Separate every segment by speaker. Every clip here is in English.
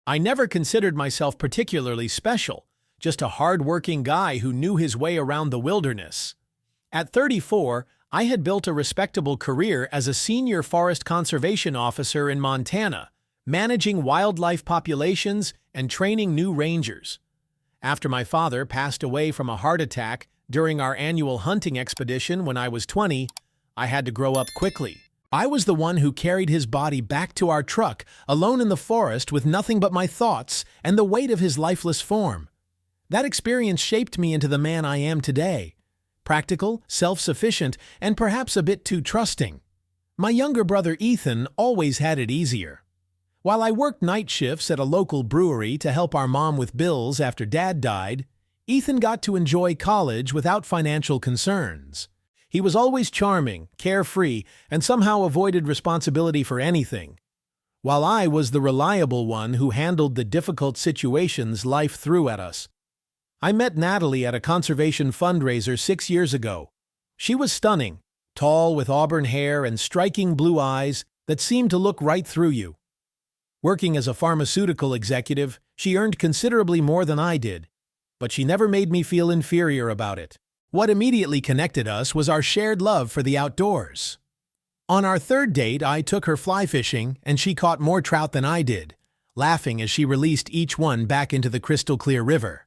Speaker 1: I never considered myself particularly special, just a hard-working guy who knew his way around the wilderness. At 34, I had built a respectable career as a senior forest conservation officer in Montana, managing wildlife populations and training new rangers. After my father passed away from a heart attack during our annual hunting expedition when I was 20, I had to grow up quickly. I was the one who carried his body back to our truck, alone in the forest with nothing but my thoughts and the weight of his lifeless form. That experience shaped me into the man I am today. Practical, self-sufficient, and perhaps a bit too trusting. My younger brother Ethan always had it easier. While I worked night shifts at a local brewery to help our mom with bills after Dad died, Ethan got to enjoy college without financial concerns. He was always charming, carefree, and somehow avoided responsibility for anything, while I was the reliable one who handled the difficult situations life threw at us. I met Natalie at a conservation fundraiser 6 years ago. She was stunning, tall with auburn hair and striking blue eyes that seemed to look right through you. Working as a pharmaceutical executive, she earned considerably more than I did, but she never made me feel inferior about it. What immediately connected us was our shared love for the outdoors. On our third date, I took her fly fishing, and she caught more trout than I did, laughing as she released each one back into the crystal-clear river.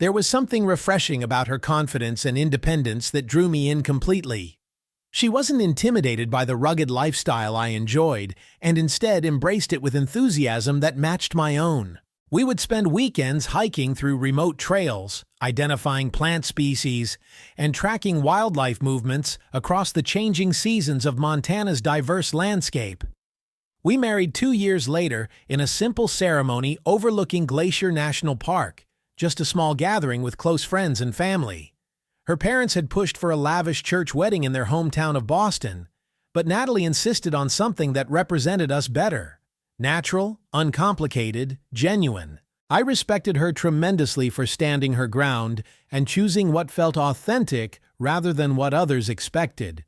Speaker 1: There was something refreshing about her confidence and independence that drew me in completely. She wasn't intimidated by the rugged lifestyle I enjoyed, and instead embraced it with enthusiasm that matched my own. We would spend weekends hiking through remote trails, identifying plant species, and tracking wildlife movements across the changing seasons of Montana's diverse landscape. We married 2 years later in a simple ceremony overlooking Glacier National Park, just a small gathering with close friends and family. Her parents had pushed for a lavish church wedding in their hometown of Boston, but Natalie insisted on something that represented us better. Natural, uncomplicated, genuine. I respected her tremendously for standing her ground and choosing what felt authentic rather than what others expected.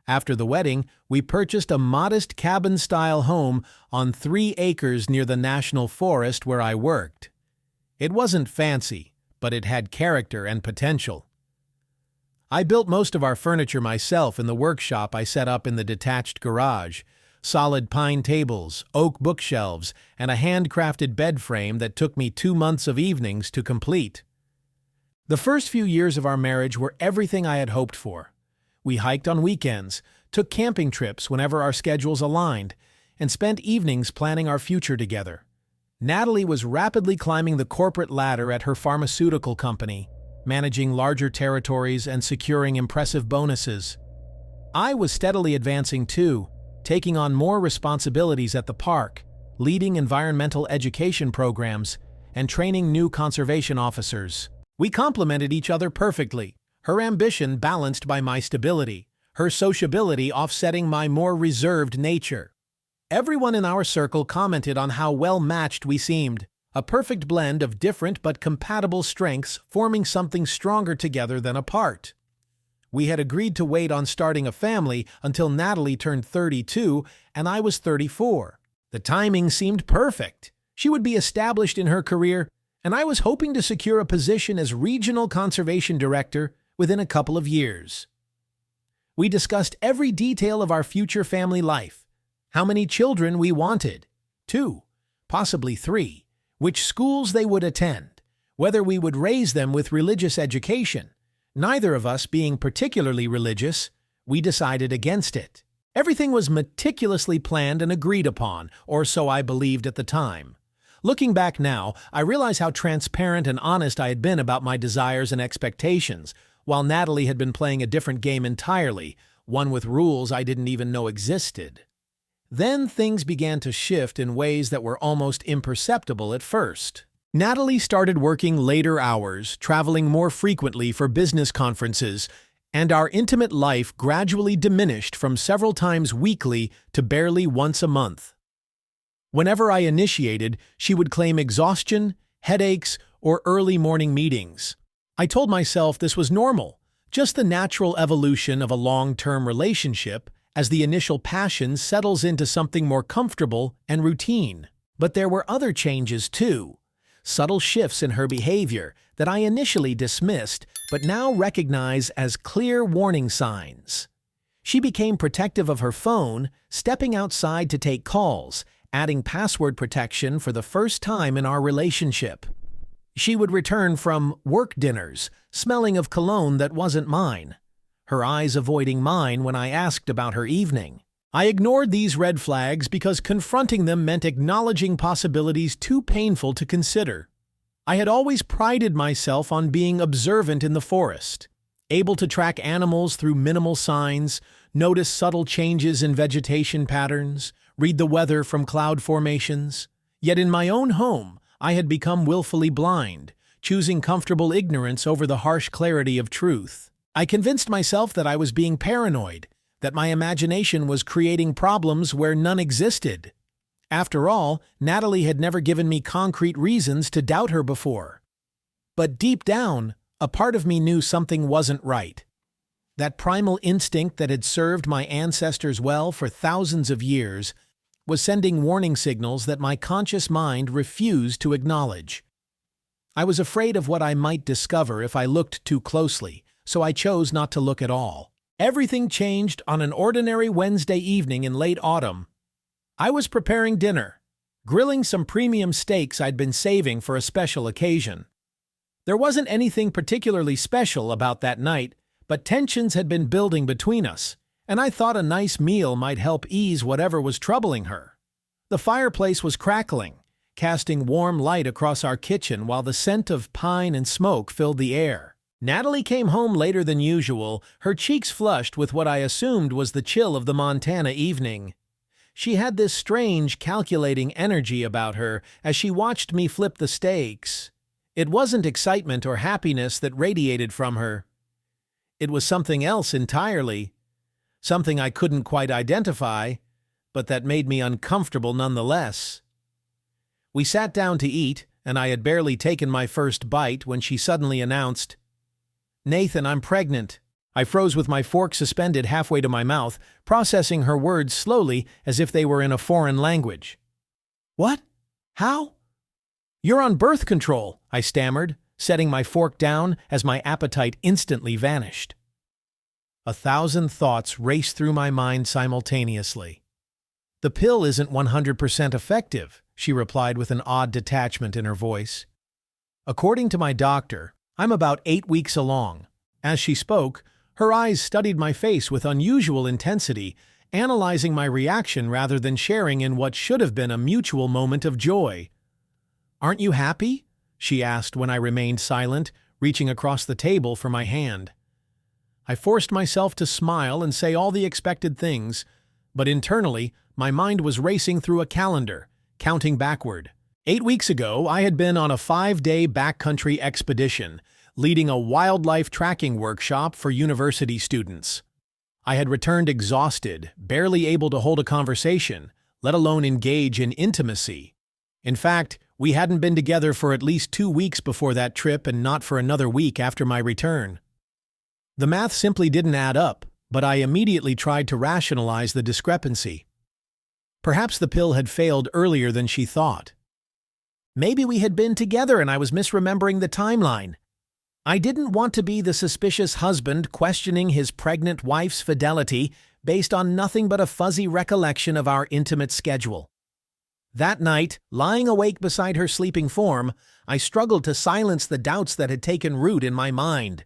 Speaker 1: After the wedding, we purchased a modest cabin-style home on 3 acres near the national forest where I worked. It wasn't fancy, but it had character and potential. I built most of our furniture myself in the workshop I set up in the detached garage. Solid pine tables, oak bookshelves, and a handcrafted bed frame that took me 2 months of evenings to complete. The first few years of our marriage were everything I had hoped for. We hiked on weekends, took camping trips whenever our schedules aligned, and spent evenings planning our future together. Natalie was rapidly climbing the corporate ladder at her pharmaceutical company, managing larger territories and securing impressive bonuses. I was steadily advancing too, taking on more responsibilities at the park, leading environmental education programs, and training new conservation officers. We complemented each other perfectly, her ambition balanced by my stability, her sociability offsetting my more reserved nature. Everyone in our circle commented on how well-matched we seemed, a perfect blend of different but compatible strengths forming something stronger together than apart. We had agreed to wait on starting a family until Natalie turned 32 and I was 34. The timing seemed perfect. She would be established in her career, and I was hoping to secure a position as regional conservation director within a couple of years. We discussed every detail of our future family life, how many children we wanted, 2, possibly 3, which schools they would attend, whether we would raise them with religious education. Neither of us being particularly religious, we decided against it. Everything was meticulously planned and agreed upon, or so I believed at the time. Looking back now, I realize how transparent and honest I had been about my desires and expectations, while Natalie had been playing a different game entirely, one with rules I didn't even know existed. Then things began to shift in ways that were almost imperceptible at first. Natalie started working later hours, traveling more frequently for business conferences, and our intimate life gradually diminished from several times weekly to barely once a month. Whenever I initiated, she would claim exhaustion, headaches, or early morning meetings. I told myself this was normal, just the natural evolution of a long-term relationship as the initial passion settles into something more comfortable and routine. But there were other changes too, subtle shifts in her behavior that I initially dismissed but now recognize as clear warning signs. She became protective of her phone, stepping outside to take calls, adding password protection for the first time in our relationship. She would return from work dinners, smelling of cologne that wasn't mine, her eyes avoiding mine when I asked about her evening. I ignored these red flags because confronting them meant acknowledging possibilities too painful to consider. I had always prided myself on being observant in the forest, able to track animals through minimal signs, notice subtle changes in vegetation patterns, read the weather from cloud formations. Yet in my own home, I had become willfully blind, choosing comfortable ignorance over the harsh clarity of truth. I convinced myself that I was being paranoid, that my imagination was creating problems where none existed. After all, Natalie had never given me concrete reasons to doubt her before. But deep down, a part of me knew something wasn't right. That primal instinct that had served my ancestors well for thousands of years was sending warning signals that my conscious mind refused to acknowledge. I was afraid of what I might discover if I looked too closely, so I chose not to look at all. Everything changed on an ordinary Wednesday evening in late autumn. I was preparing dinner, grilling some premium steaks I'd been saving for a special occasion. There wasn't anything particularly special about that night, but tensions had been building between us, and I thought a nice meal might help ease whatever was troubling her. The fireplace was crackling, casting warm light across our kitchen while the scent of pine and smoke filled the air. Natalie came home later than usual, her cheeks flushed with what I assumed was the chill of the Montana evening. She had this strange, calculating energy about her as she watched me flip the steaks. It wasn't excitement or happiness that radiated from her. It was something else entirely, something I couldn't quite identify, but that made me uncomfortable nonetheless. We sat down to eat, and I had barely taken my first bite when she suddenly announced, "Nathan, I'm pregnant." I froze with my fork suspended halfway to my mouth, processing her words slowly as if they were in a foreign language. "What? How?" "You're on birth control," I stammered, setting my fork down as my appetite instantly vanished. 1,000 thoughts raced through my mind simultaneously. "The pill isn't 100% effective," she replied with an odd detachment in her voice. "According to my doctor, I'm about 8 weeks along." As she spoke, her eyes studied my face with unusual intensity, analyzing my reaction rather than sharing in what should have been a mutual moment of joy. "Aren't you happy?" she asked when I remained silent, reaching across the table for my hand. I forced myself to smile and say all the expected things, but internally, my mind was racing through a calendar, counting backward. 8 weeks ago, I had been on a 5-day backcountry expedition, leading a wildlife tracking workshop for university students. I had returned exhausted, barely able to hold a conversation, let alone engage in intimacy. In fact, we hadn't been together for at least 2 weeks before that trip and not for another week after my return. The math simply didn't add up, but I immediately tried to rationalize the discrepancy. Perhaps the pill had failed earlier than she thought. Maybe we had been together and I was misremembering the timeline. I didn't want to be the suspicious husband questioning his pregnant wife's fidelity based on nothing but a fuzzy recollection of our intimate schedule. That night, lying awake beside her sleeping form, I struggled to silence the doubts that had taken root in my mind.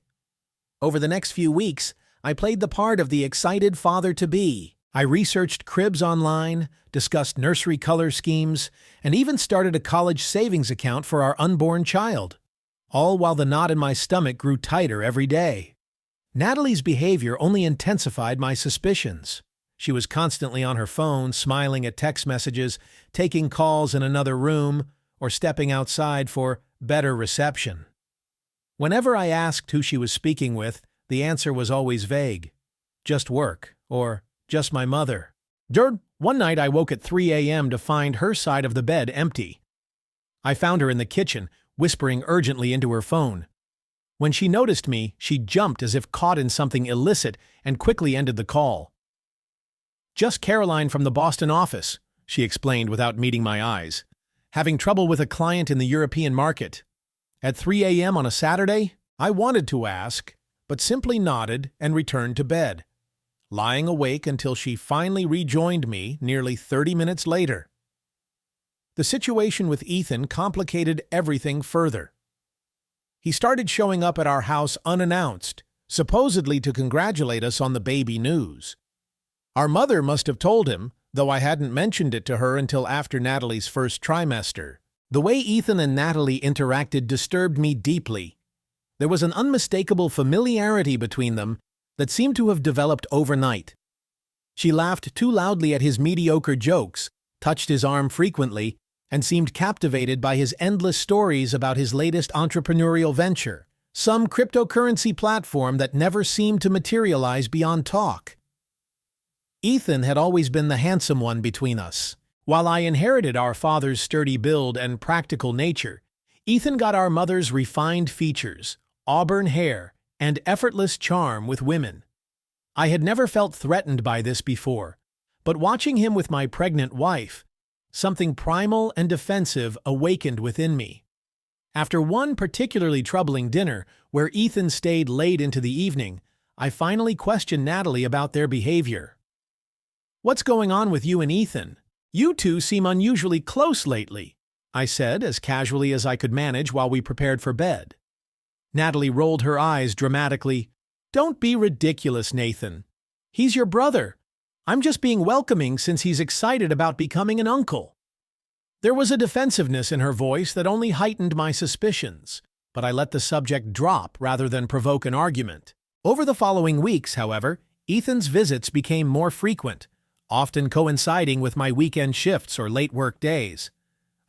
Speaker 1: Over the next few weeks, I played the part of the excited father-to-be. I researched cribs online, discussed nursery color schemes, and even started a college savings account for our unborn child, all while the knot in my stomach grew tighter every day. Natalie's behavior only intensified my suspicions. She was constantly on her phone, smiling at text messages, taking calls in another room, or stepping outside for better reception. Whenever I asked who she was speaking with, the answer was always vague. Just work, or just my mother. One night I woke at 3 a.m. to find her side of the bed empty. I found her in the kitchen, whispering urgently into her phone. When she noticed me, she jumped as if caught in something illicit and quickly ended the call. "Just Caroline from the Boston office," she explained without meeting my eyes. having trouble with a client in the European market. At 3 a.m. on a Saturday, I wanted to ask, but simply nodded and returned to bed, lying awake until she finally rejoined me nearly 30 minutes later. The situation with Ethan complicated everything further. He started showing up at our house unannounced, supposedly to congratulate us on the baby news. Our mother must have told him, though I hadn't mentioned it to her until after Natalie's first trimester. The way Ethan and Natalie interacted disturbed me deeply. There was an unmistakable familiarity between them that seemed to have developed overnight. She laughed too loudly at his mediocre jokes, touched his arm frequently, and seemed captivated by his endless stories about his latest entrepreneurial venture, some cryptocurrency platform that never seemed to materialize beyond talk. Ethan had always been the handsome one between us. While I inherited our father's sturdy build and practical nature, Ethan got our mother's refined features, auburn hair, and effortless charm with women. I had never felt threatened by this before, but watching him with my pregnant wife, something primal and defensive awakened within me. After one particularly troubling dinner, where Ethan stayed late into the evening, I finally questioned Natalie about their behavior. "What's going on with you and Ethan? You two seem unusually close lately," I said as casually as I could manage while we prepared for bed. Natalie rolled her eyes dramatically. "Don't be ridiculous, Nathan. He's your brother. I'm just being welcoming since he's excited about becoming an uncle." There was a defensiveness in her voice that only heightened my suspicions, but I let the subject drop rather than provoke an argument. Over the following weeks, however, Ethan's visits became more frequent, often coinciding with my weekend shifts or late work days.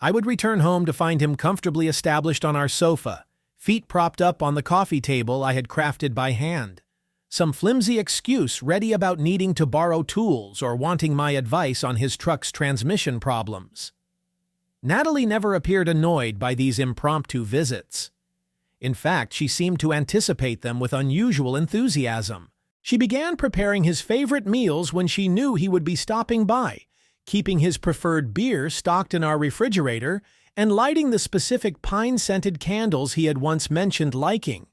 Speaker 1: I would return home to find him comfortably established on our sofa, feet propped up on the coffee table I had crafted by hand, some flimsy excuse ready about needing to borrow tools or wanting my advice on his truck's transmission problems. Natalie never appeared annoyed by these impromptu visits. In fact, she seemed to anticipate them with unusual enthusiasm. She began preparing his favorite meals when she knew he would be stopping by, keeping his preferred beer stocked in our refrigerator, and lighting the specific pine-scented candles he had once mentioned liking.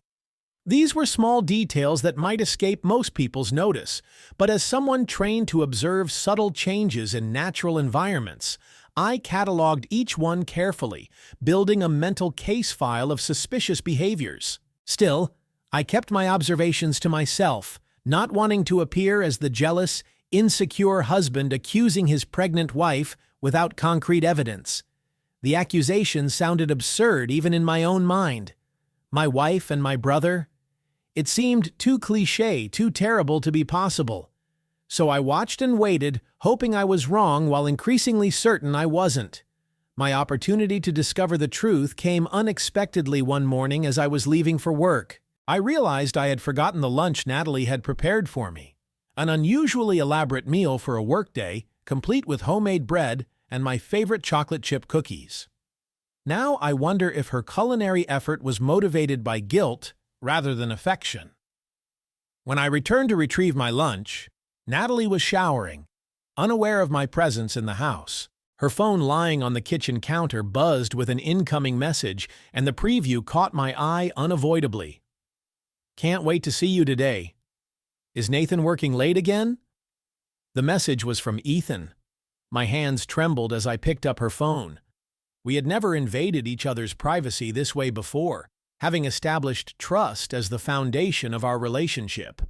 Speaker 1: These were small details that might escape most people's notice, but as someone trained to observe subtle changes in natural environments, I cataloged each one carefully, building a mental case file of suspicious behaviors. Still, I kept my observations to myself, not wanting to appear as the jealous, insecure husband accusing his pregnant wife without concrete evidence. The accusation sounded absurd even in my own mind. My wife and my brother? It seemed too cliché, too terrible to be possible. So I watched and waited, hoping I was wrong while increasingly certain I wasn't. My opportunity to discover the truth came unexpectedly one morning as I was leaving for work. I realized I had forgotten the lunch Natalie had prepared for me. An unusually elaborate meal for a workday, complete with homemade bread and my favorite chocolate chip cookies. Now I wonder if her culinary effort was motivated by guilt rather than affection. When I returned to retrieve my lunch, Natalie was showering, unaware of my presence in the house. Her phone lying on the kitchen counter buzzed with an incoming message, and the preview caught my eye unavoidably. "Can't wait to see you today. Is Nathan working late again?" The message was from Ethan. My hands trembled as I picked up her phone. We had never invaded each other's privacy this way before, having established trust as the foundation of our relationship.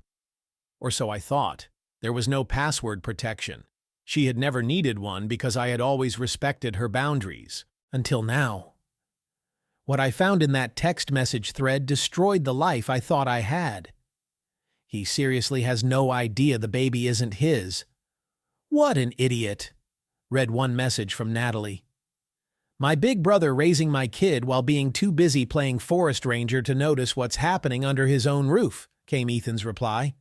Speaker 1: Or so I thought. There was no password protection. She had never needed one because I had always respected her boundaries. Until now. What I found in that text message thread destroyed the life I thought I had. "He seriously has no idea the baby isn't his. What an idiot," read one message from Natalie. "My big brother raising my kid while being too busy playing forest ranger to notice what's happening under his own roof," came Ethan's reply.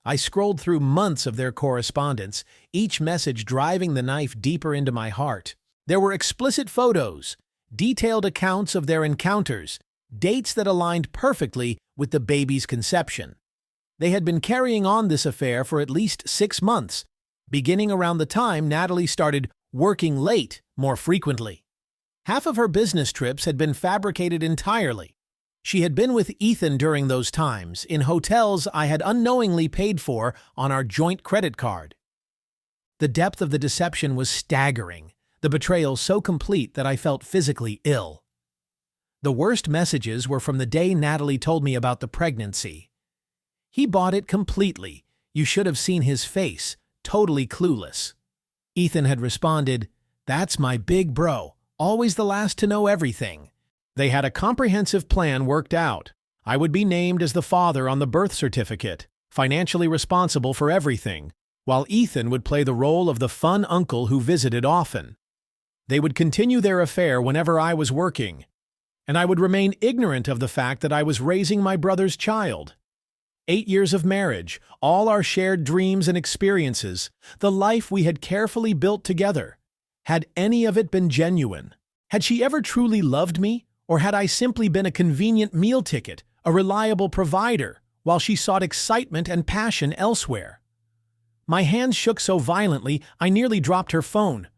Speaker 1: I scrolled through months of their correspondence, each message driving the knife deeper into my heart. There were explicit photos, detailed accounts of their encounters, dates that aligned perfectly with the baby's conception. They had been carrying on this affair for at least 6 months, beginning around the time Natalie started working late more frequently. Half of her business trips had been fabricated entirely. She had been with Ethan during those times, in hotels I had unknowingly paid for on our joint credit card. The depth of the deception was staggering, the betrayal so complete that I felt physically ill. The worst messages were from the day Natalie told me about the pregnancy. He bought it completely. You should have seen his face, totally clueless. Ethan had responded, "That's my big bro, always the last to know everything." They had a comprehensive plan worked out. I would be named as the father on the birth certificate, financially responsible for everything, while Ethan would play the role of the fun uncle who visited often. They would continue their affair whenever I was working, and I would remain ignorant of the fact that I was raising my brother's child. 8 years of marriage, all our shared dreams and experiences, the life we had carefully built together. Had any of it been genuine? Had she ever truly loved me? Or had I simply been a convenient meal ticket, a reliable provider, while she sought excitement and passion elsewhere? My hands shook so violently I nearly dropped her phone.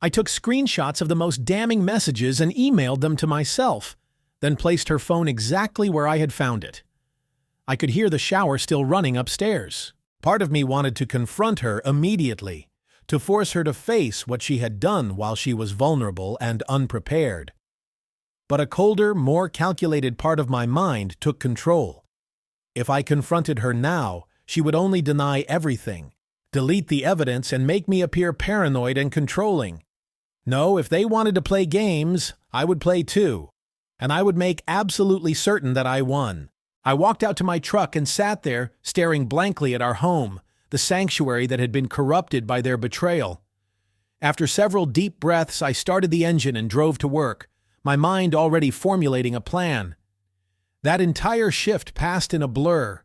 Speaker 1: I took screenshots of the most damning messages and emailed them to myself, then placed her phone exactly where I had found it. I could hear the shower still running upstairs. Part of me wanted to confront her immediately, to force her to face what she had done while she was vulnerable and unprepared. But a colder, more calculated part of my mind took control. If I confronted her now, she would only deny everything, delete the evidence, and make me appear paranoid and controlling. No, if they wanted to play games, I would play too, and I would make absolutely certain that I won. I walked out to my truck and sat there, staring blankly at our home, the sanctuary that had been corrupted by their betrayal. After several deep breaths, I started the engine and drove to work, my mind already formulating a plan. That entire shift passed in a blur.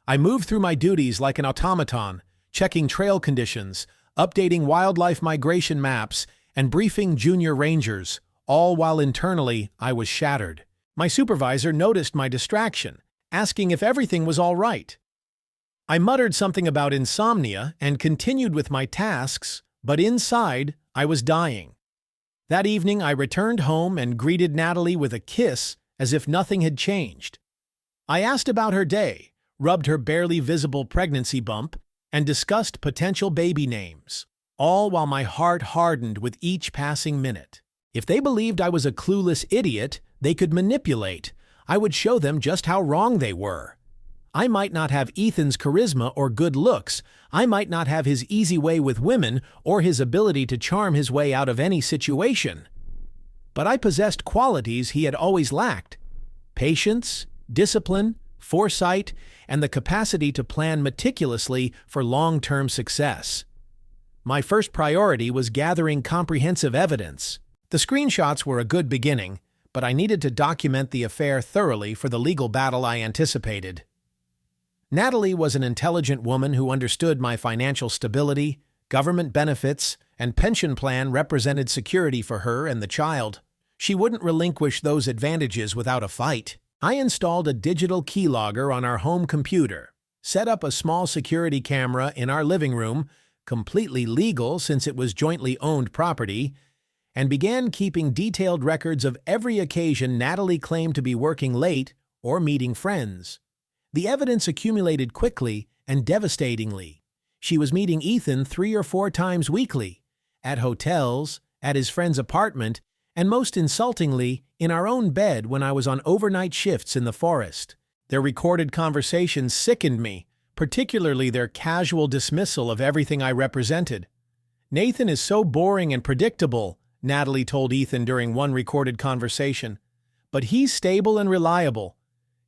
Speaker 1: I moved through my duties like an automaton, checking trail conditions, updating wildlife migration maps, and briefing junior rangers, all while internally I was shattered. My supervisor noticed my distraction, asking if everything was all right. I muttered something about insomnia and continued with my tasks, but inside I was dying. That evening, I returned home and greeted Natalie with a kiss as if nothing had changed. I asked about her day, rubbed her barely visible pregnancy bump, and discussed potential baby names, all while my heart hardened with each passing minute. If they believed I was a clueless idiot, they could manipulate. I would show them just how wrong they were. I might not have Ethan's charisma or good looks. I might not have his easy way with women or his ability to charm his way out of any situation. But I possessed qualities he had always lacked: patience, discipline, foresight, and the capacity to plan meticulously for long-term success. My first priority was gathering comprehensive evidence. The screenshots were a good beginning, but I needed to document the affair thoroughly for the legal battle I anticipated. Natalie was an intelligent woman who understood my financial stability, government benefits, and pension plan represented security for her and the child. She wouldn't relinquish those advantages without a fight. I installed a digital keylogger on our home computer, set up a small security camera in our living room, completely legal since it was jointly owned property, and began keeping detailed records of every occasion Natalie claimed to be working late or meeting friends. The evidence accumulated quickly and devastatingly. She was meeting Ethan 3 or 4 times weekly, at hotels, at his friend's apartment, and most insultingly, in our own bed when I was on overnight shifts in the forest. Their recorded conversations sickened me, particularly their casual dismissal of everything I represented. "Nathan is so boring and predictable," Natalie told Ethan during one recorded conversation. "But he's stable and reliable.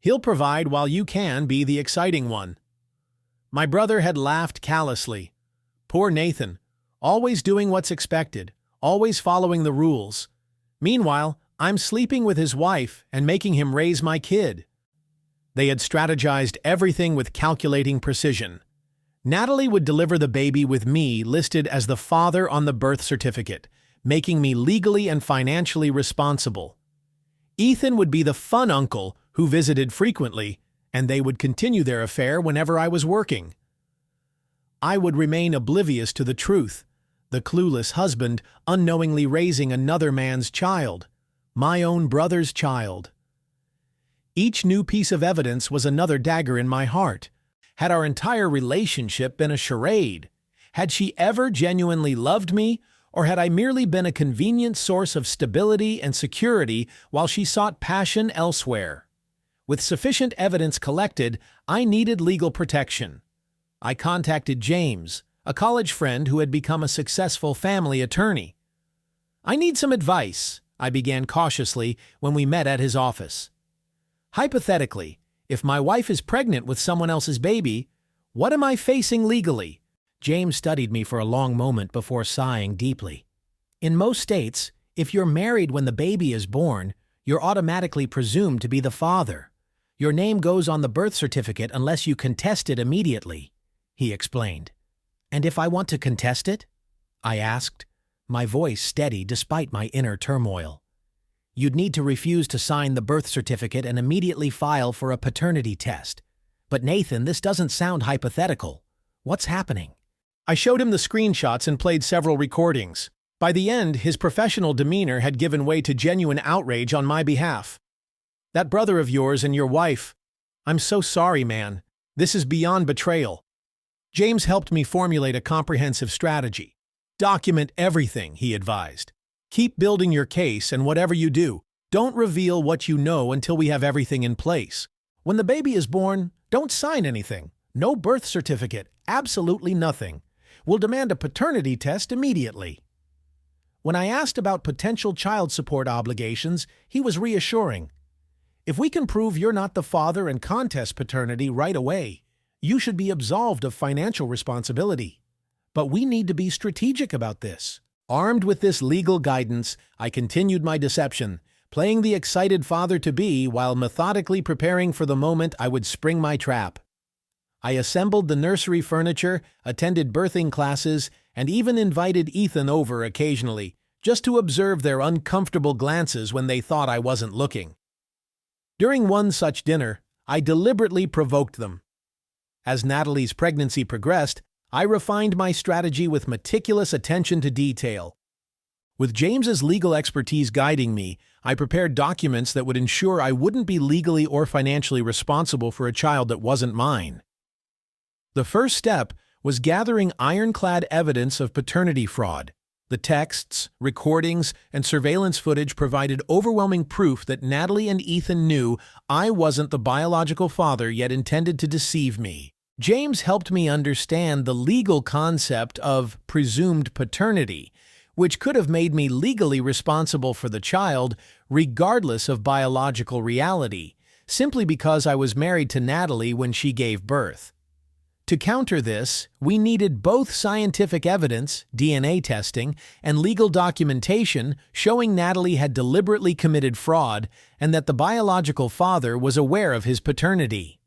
Speaker 1: He'll provide while you can be the exciting one." My brother had laughed callously. Poor Nathan, always doing what's expected, always following the rules. Meanwhile, I'm sleeping with his wife and making him raise my kid. They had strategized everything with calculating precision. Natalie would deliver the baby with me listed as the father on the birth certificate, making me legally and financially responsible. Ethan would be the fun uncle who visited frequently, and they would continue their affair whenever I was working. I would remain oblivious to the truth. The clueless husband unknowingly raising another man's child, my own brother's child. Each new piece of evidence was another dagger in my heart. Had our entire relationship been a charade? Had she ever genuinely loved me, or had I merely been a convenient source of stability and security while she sought passion elsewhere? With sufficient evidence collected, I needed legal protection. I contacted James, a college friend who had become a successful family attorney. "I need some advice," I began cautiously when we met at his office. "Hypothetically, if my wife is pregnant with someone else's baby, what am I facing legally?" James studied me for a long moment before sighing deeply. "In most states, if you're married when the baby is born, you're automatically presumed to be the father. Your name goes on the birth certificate unless you contest it immediately," he explained. "And if I want to contest it?" I asked, my voice steady despite my inner turmoil. "You'd need to refuse to sign the birth certificate and immediately file for a paternity test. But Nathan, this doesn't sound hypothetical. What's happening?" I showed him the screenshots and played several recordings. By the end, his professional demeanor had given way to genuine outrage on my behalf. "That brother of yours and your wife. I'm so sorry, man. This is beyond betrayal." James helped me formulate a comprehensive strategy. "Document everything," he advised. "Keep building your case, and whatever you do, don't reveal what you know until we have everything in place. When the baby is born, don't sign anything. No birth certificate, absolutely nothing. We'll demand a paternity test immediately." When I asked about potential child support obligations, he was reassuring. "If we can prove you're not the father and contest paternity right away, you should be absolved of financial responsibility. But we need to be strategic about this." Armed with this legal guidance, I continued my deception, playing the excited father-to-be while methodically preparing for the moment I would spring my trap. I assembled the nursery furniture, attended birthing classes, and even invited Ethan over occasionally, just to observe their uncomfortable glances when they thought I wasn't looking. During one such dinner, I deliberately provoked them. As Natalie's pregnancy progressed, I refined my strategy with meticulous attention to detail. With James's legal expertise guiding me, I prepared documents that would ensure I wouldn't be legally or financially responsible for a child that wasn't mine. The first step was gathering ironclad evidence of paternity fraud. The texts, recordings, and surveillance footage provided overwhelming proof that Natalie and Ethan knew I wasn't the biological father yet intended to deceive me. James helped me understand the legal concept of presumed paternity, which could have made me legally responsible for the child regardless of biological reality, simply because I was married to Natalie when she gave birth. To counter this, we needed both scientific evidence, DNA testing, and legal documentation showing Natalie had deliberately committed fraud and that the biological father was aware of his paternity.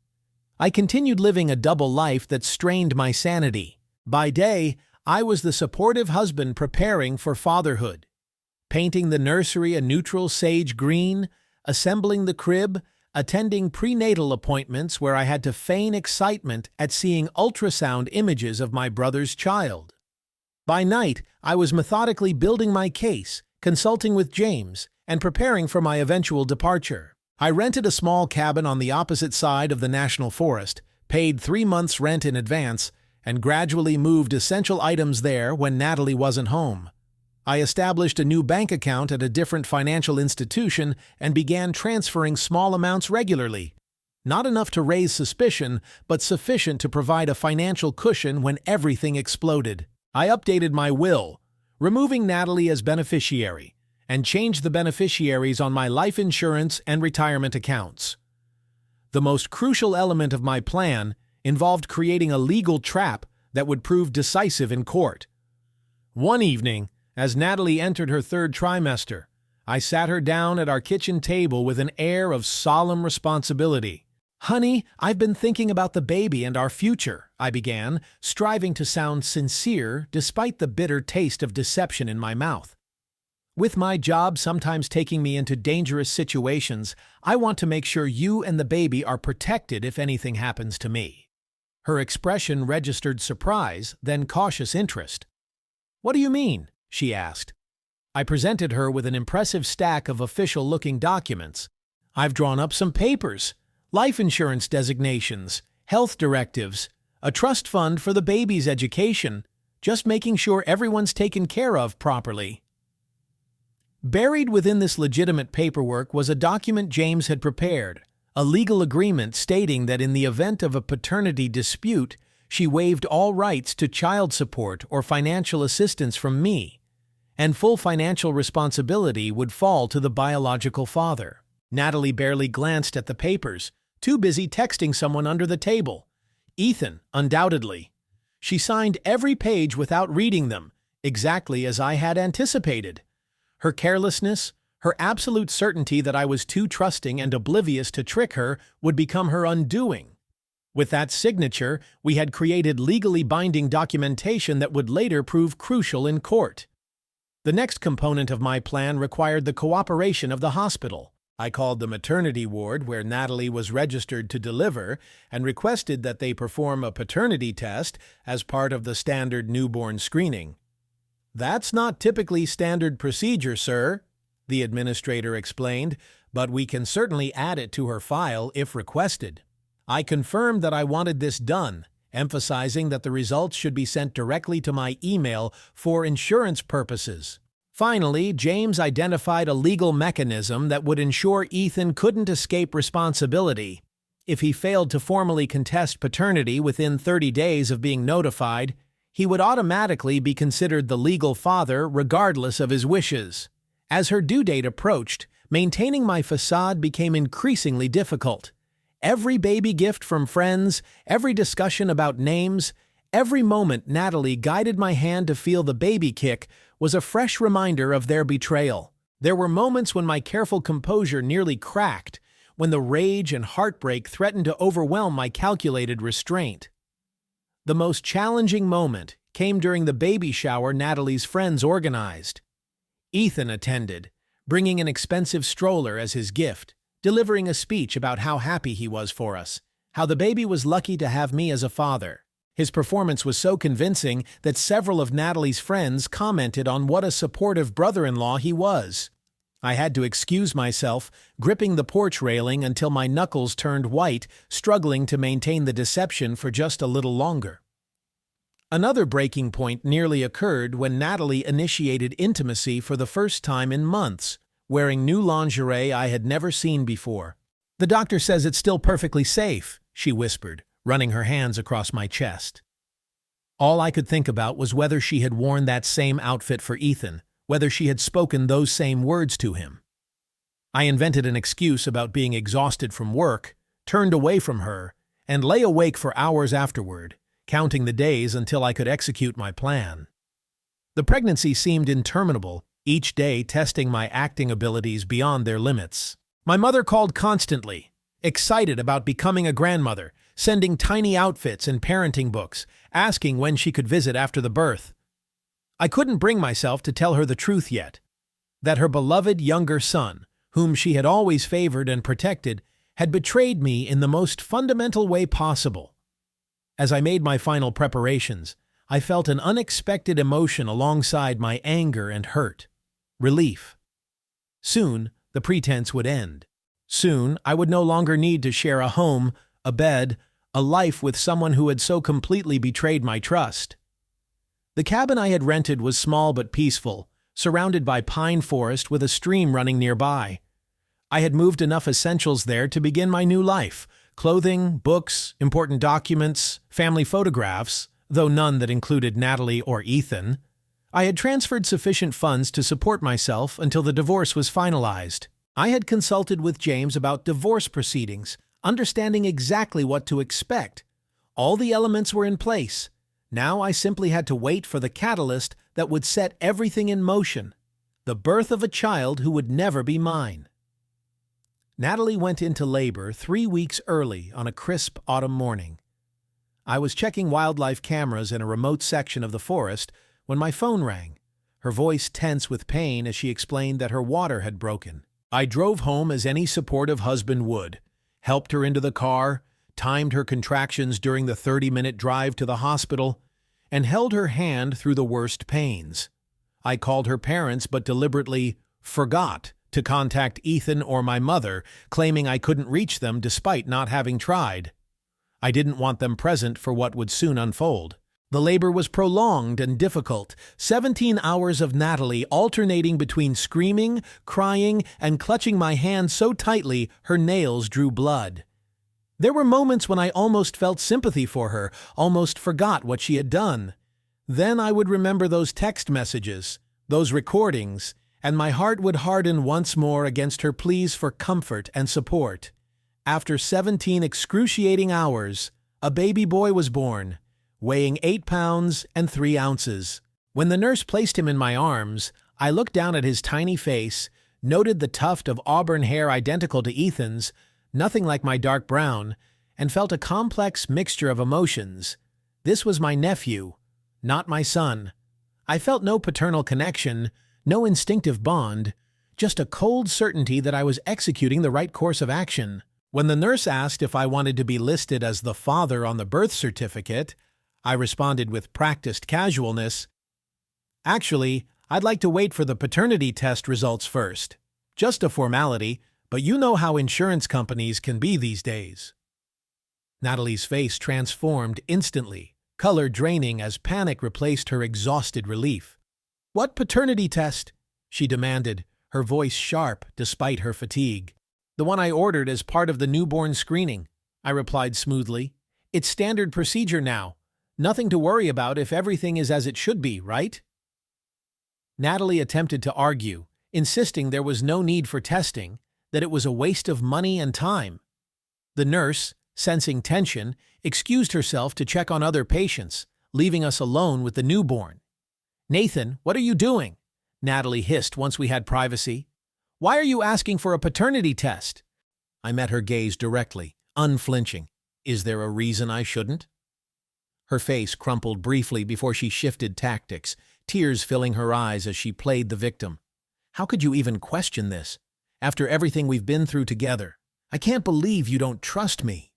Speaker 1: I continued living a double life that strained my sanity. By day, I was the supportive husband preparing for fatherhood, painting the nursery a neutral sage green, assembling the crib, attending prenatal appointments where I had to feign excitement at seeing ultrasound images of my brother's child. By night, I was methodically building my case, consulting with James, and preparing for my eventual departure. I rented a small cabin on the opposite side of the national forest, paid 3 months' rent in advance, and gradually moved essential items there when Natalie wasn't home. I established a new bank account at a different financial institution and began transferring small amounts regularly. Not enough to raise suspicion, but sufficient to provide a financial cushion when everything exploded. I updated my will, removing Natalie as beneficiary, and changed the beneficiaries on my life insurance and retirement accounts. The most crucial element of my plan involved creating a legal trap that would prove decisive in court. One evening, as Natalie entered her 3rd trimester, I sat her down at our kitchen table with an air of solemn responsibility. "Honey, I've been thinking about the baby and our future," I began, striving to sound sincere despite the bitter taste of deception in my mouth. "With my job sometimes taking me into dangerous situations, I want to make sure you and the baby are protected if anything happens to me." Her expression registered surprise, then cautious interest. "What do you mean?" she asked. I presented her with an impressive stack of official-looking documents. "I've drawn up some papers, life insurance designations, health directives, a trust fund for the baby's education, just making sure everyone's taken care of properly." Buried within this legitimate paperwork was a document James had prepared, a legal agreement stating that in the event of a paternity dispute, she waived all rights to child support or financial assistance from me, and full financial responsibility would fall to the biological father. Natalie barely glanced at the papers, too busy texting someone under the table. Ethan, undoubtedly. She signed every page without reading them, exactly as I had anticipated. Her carelessness, her absolute certainty that I was too trusting and oblivious to trick her would become her undoing. With that signature, we had created legally binding documentation that would later prove crucial in court. The next component of my plan required the cooperation of the hospital. I called the maternity ward where Natalie was registered to deliver and requested that they perform a paternity test as part of the standard newborn screening. "That's not typically standard procedure, sir," the administrator explained, "but we can certainly add it to her file if requested." I confirmed that I wanted this done, emphasizing that the results should be sent directly to my email for insurance purposes. Finally, James identified a legal mechanism that would ensure Ethan couldn't escape responsibility. If he failed to formally contest paternity within 30 days of being notified, he would automatically be considered the legal father regardless of his wishes. As her due date approached, maintaining my facade became increasingly difficult. Every baby gift from friends, every discussion about names, every moment Natalie guided my hand to feel the baby kick was a fresh reminder of their betrayal. There were moments when my careful composure nearly cracked, when the rage and heartbreak threatened to overwhelm my calculated restraint. The most challenging moment came during the baby shower Natalie's friends organized. Ethan attended, bringing an expensive stroller as his gift, delivering a speech about how happy he was for us, how the baby was lucky to have me as a father. His performance was so convincing that several of Natalie's friends commented on what a supportive brother-in-law he was. I had to excuse myself, gripping the porch railing until my knuckles turned white, struggling to maintain the deception for just a little longer. Another breaking point nearly occurred when Natalie initiated intimacy for the first time in months, wearing new lingerie I had never seen before. "The doctor says it's still perfectly safe," she whispered, running her hands across my chest. All I could think about was whether she had worn that same outfit for Ethan, whether she had spoken those same words to him. I invented an excuse about being exhausted from work, turned away from her, and lay awake for hours afterward, counting the days until I could execute my plan. The pregnancy seemed interminable, each day testing my acting abilities beyond their limits. My mother called constantly, excited about becoming a grandmother, sending tiny outfits and parenting books, asking when she could visit after the birth. I couldn't bring myself to tell her the truth yet, that her beloved younger son, whom she had always favored and protected, had betrayed me in the most fundamental way possible. As I made my final preparations, I felt an unexpected emotion alongside my anger and hurt. Relief. Soon, the pretense would end. Soon, I would no longer need to share a home, a bed, a life with someone who had so completely betrayed my trust. The cabin I had rented was small but peaceful, surrounded by pine forest with a stream running nearby. I had moved enough essentials there to begin my new life: clothing, books, important documents, family photographs, though none that included Natalie or Ethan. I had transferred sufficient funds to support myself until the divorce was finalized. I had consulted with James about divorce proceedings, understanding exactly what to expect. All the elements were in place. Now I simply had to wait for the catalyst that would set everything in motion: the birth of a child who would never be mine. Natalie went into labor 3 weeks early on a crisp autumn morning. I was checking wildlife cameras in a remote section of the forest when my phone rang, her voice tense with pain as she explained that her water had broken. I drove home as any supportive husband would, helped her into the car, timed her contractions during the 30-minute drive to the hospital, and held her hand through the worst pains. I called her parents but deliberately forgot to contact Ethan or my mother, claiming I couldn't reach them despite not having tried. I didn't want them present for what would soon unfold. The labor was prolonged and difficult, 17 hours of Natalie alternating between screaming, crying, and clutching my hand so tightly her nails drew blood. There were moments when I almost felt sympathy for her, almost forgot what she had done. Then I would remember those text messages, those recordings, and my heart would harden once more against her pleas for comfort and support. After 17 excruciating hours, a baby boy was born, weighing 8 pounds and 3 ounces. When the nurse placed him in my arms, I looked down at his tiny face, noted the tuft of auburn hair identical to Ethan's, nothing like my dark brown, and felt a complex mixture of emotions. This was my nephew, not my son. I felt no paternal connection, no instinctive bond, just a cold certainty that I was executing the right course of action. When the nurse asked if I wanted to be listed as the father on the birth certificate, I responded with practiced casualness, "Actually, I'd like to wait for the paternity test results first. Just a formality, but you know how insurance companies can be these days." Natalie's face transformed instantly, color draining as panic replaced her exhausted relief. "What paternity test?" she demanded, her voice sharp despite her fatigue. "The one I ordered as part of the newborn screening," I replied smoothly. "It's standard procedure now. Nothing to worry about if everything is as it should be, right?" Natalie attempted to argue, insisting there was no need for testing, that it was a waste of money and time. The nurse, sensing tension, excused herself to check on other patients, leaving us alone with the newborn. "Nathan, what are you doing?" Natalie hissed once we had privacy. "Why are you asking for a paternity test?" I met her gaze directly, unflinching. "Is there a reason I shouldn't?" Her face crumpled briefly before she shifted tactics, tears filling her eyes as she played the victim. "How could you even question this? After everything we've been through together, I can't believe you don't trust me."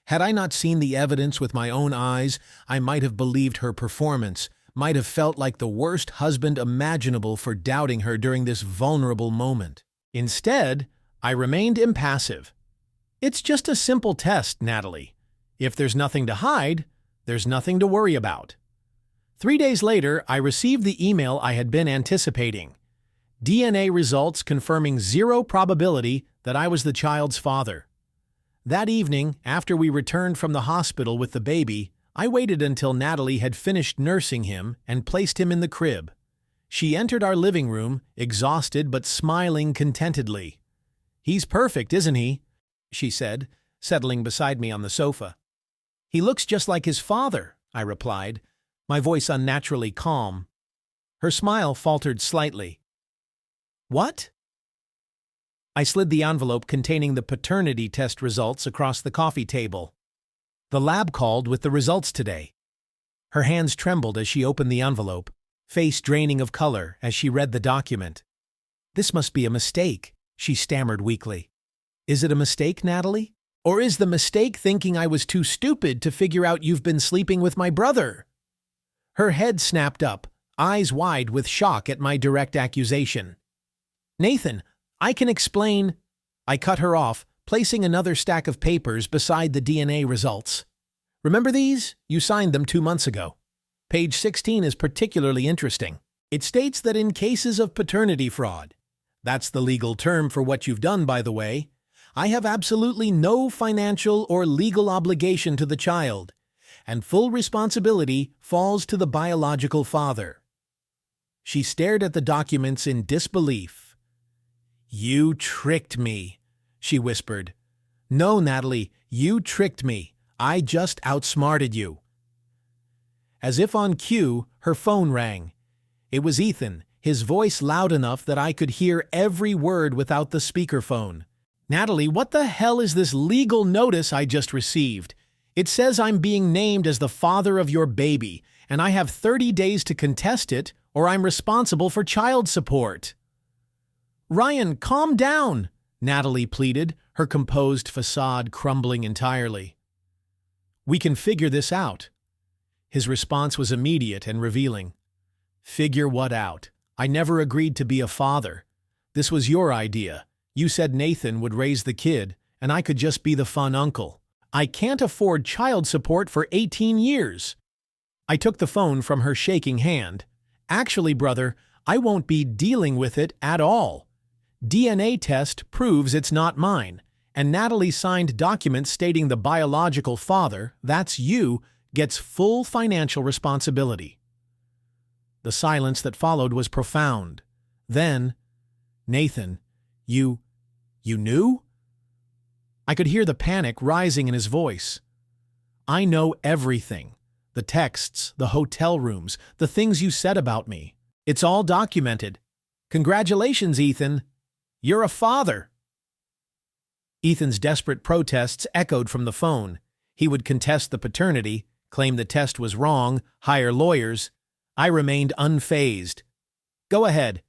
Speaker 1: Had I not seen the evidence with my own eyes, I might have believed her performance, might have felt like the worst husband imaginable for doubting her during this vulnerable moment. Instead, I remained impassive. "It's just a simple test, Natalie. If there's nothing to hide, there's nothing to worry about." 3 days later, I received the email I had been anticipating. DNA results confirming 0 probability that I was the child's father. That evening, after we returned from the hospital with the baby, I waited until Natalie had finished nursing him and placed him in the crib. She entered our living room, exhausted but smiling contentedly. "He's perfect, isn't he?" she said, settling beside me on the sofa. "He looks just like his father," I replied, my voice unnaturally calm. Her smile faltered slightly. "What?" I slid the envelope containing the paternity test results across the coffee table. "The lab called with the results today." Her hands trembled as she opened the envelope, face draining of color as she read the document. "This must be a mistake," she stammered weakly. "Is it a mistake, Natalie? Or is the mistake thinking I was too stupid to figure out you've been sleeping with my brother?" Her head snapped up, eyes wide with shock at my direct accusation. "Nathan, I can explain." I cut her off, placing another stack of papers beside the DNA results. "Remember these? You signed them 2 months ago. Page 16 is particularly interesting. It states that in cases of paternity fraud, that's the legal term for what you've done, by the way, I have absolutely no financial or legal obligation to the child, and full responsibility falls to the biological father." She stared at the documents in disbelief. "You tricked me," she whispered. "No, Natalie, you tricked me. I just outsmarted you." As if on cue, her phone rang. It was Ethan, his voice loud enough that I could hear every word without the speakerphone. "Natalie, what the hell is this legal notice I just received? It says I'm being named as the father of your baby, and I have 30 days to contest it, or I'm responsible for child support." "Ryan, calm down," Natalie pleaded, her composed facade crumbling entirely. "We can figure this out. His response was immediate and revealing. "Figure what out? I never agreed to be a father. This was your idea. You said Nathan would raise the kid, and I could just be the fun uncle. I can't afford child support for 18 years. I took the phone from her shaking hand. "Actually, brother, I won't be dealing with it at all. DNA test proves it's not mine, and Natalie signed documents stating the biological father, that's you, gets full financial responsibility." The silence that followed was profound. Then, "Nathan, you knew?" I could hear the panic rising in his voice. "I know everything. The texts, the hotel rooms, the things you said about me. It's all documented. Congratulations, Ethan. You're a father." Ethan's desperate protests echoed from the phone. He would contest the paternity, claim the test was wrong, hire lawyers. I remained unfazed. "Go ahead.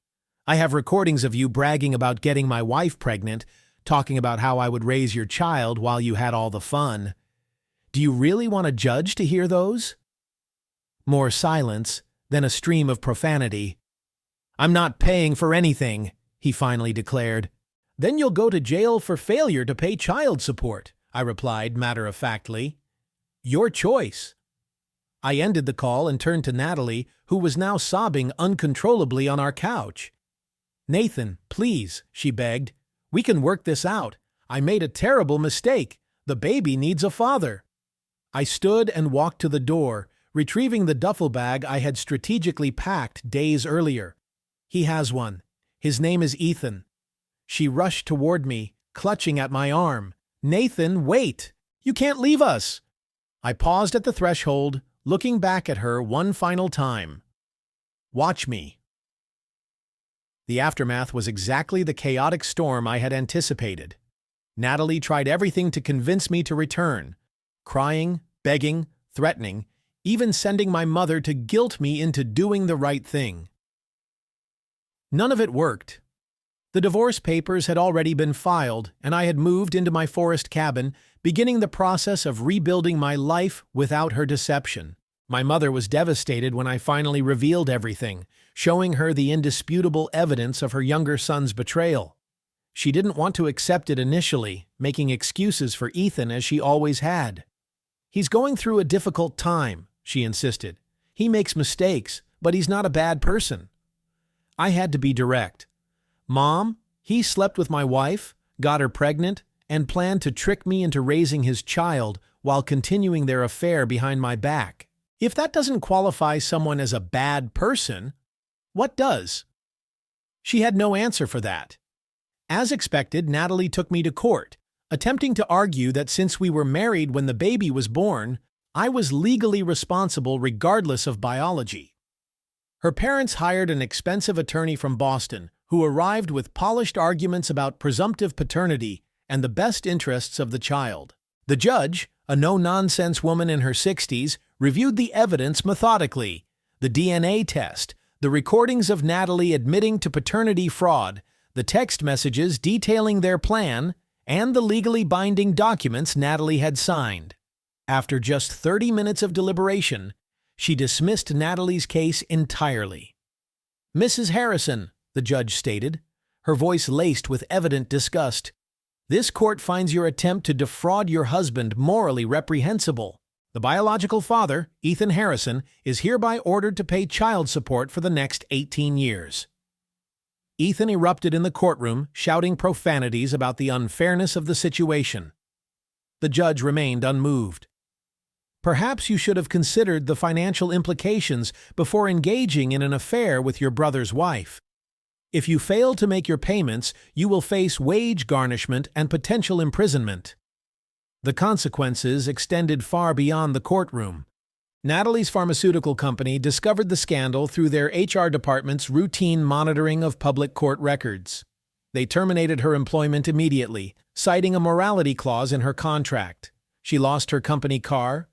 Speaker 1: I have recordings of you bragging about getting my wife pregnant, talking about how I would raise your child while you had all the fun. Do you really want a judge to hear those?" More silence, then a stream of profanity. "I'm not paying for anything," he finally declared. "Then you'll go to jail for failure to pay child support," I replied matter-of-factly. "Your choice." I ended the call and turned to Natalie, who was now sobbing uncontrollably on our couch. "Nathan, please," she begged. "We can work this out. I made a terrible mistake. The baby needs a father." I stood and walked to the door, retrieving the duffel bag I had strategically packed days earlier. "He has one. His name is Ethan." She rushed toward me, clutching at my arm. "Nathan, wait! You can't leave us!" I paused at the threshold, looking back at her one final time. "Watch me." The aftermath was exactly the chaotic storm I had anticipated. Natalie tried everything to convince me to return, crying, begging, threatening, even sending my mother to guilt me into doing the right thing. None of it worked. The divorce papers had already been filed, and I had moved into my forest cabin, beginning the process of rebuilding my life without her deception. My mother was devastated when I finally revealed everything, showing her the indisputable evidence of her younger son's betrayal. She didn't want to accept it initially, making excuses for Ethan as she always had. "He's going through a difficult time," she insisted. "He makes mistakes, but he's not a bad person." I had to be direct. "Mom, he slept with my wife, got her pregnant, and planned to trick me into raising his child while continuing their affair behind my back. If that doesn't qualify someone as a bad person, what does?" She had no answer for that. As expected, Natalie took me to court, attempting to argue that since we were married when the baby was born, I was legally responsible regardless of biology. Her parents hired an expensive attorney from Boston who arrived with polished arguments about presumptive paternity and the best interests of the child. The judge, a no-nonsense woman in her 60s, reviewed the evidence methodically: the DNA test, the recordings of Natalie admitting to paternity fraud, the text messages detailing their plan, and the legally binding documents Natalie had signed. After just 30 minutes of deliberation, she dismissed Natalie's case entirely. "Mrs. Harrison," the judge stated, her voice laced with evident disgust, "this court finds your attempt to defraud your husband morally reprehensible. The biological father, Ethan Harrison, is hereby ordered to pay child support for the next 18 years. Ethan erupted in the courtroom, shouting profanities about the unfairness of the situation. The judge remained unmoved. "Perhaps you should have considered the financial implications before engaging in an affair with your brother's wife. If you fail to make your payments, you will face wage garnishment and potential imprisonment." The consequences extended far beyond the courtroom. Natalie's pharmaceutical company discovered the scandal through their HR department's routine monitoring of public court records. They terminated her employment immediately, citing a morality clause in her contract. She lost her company car,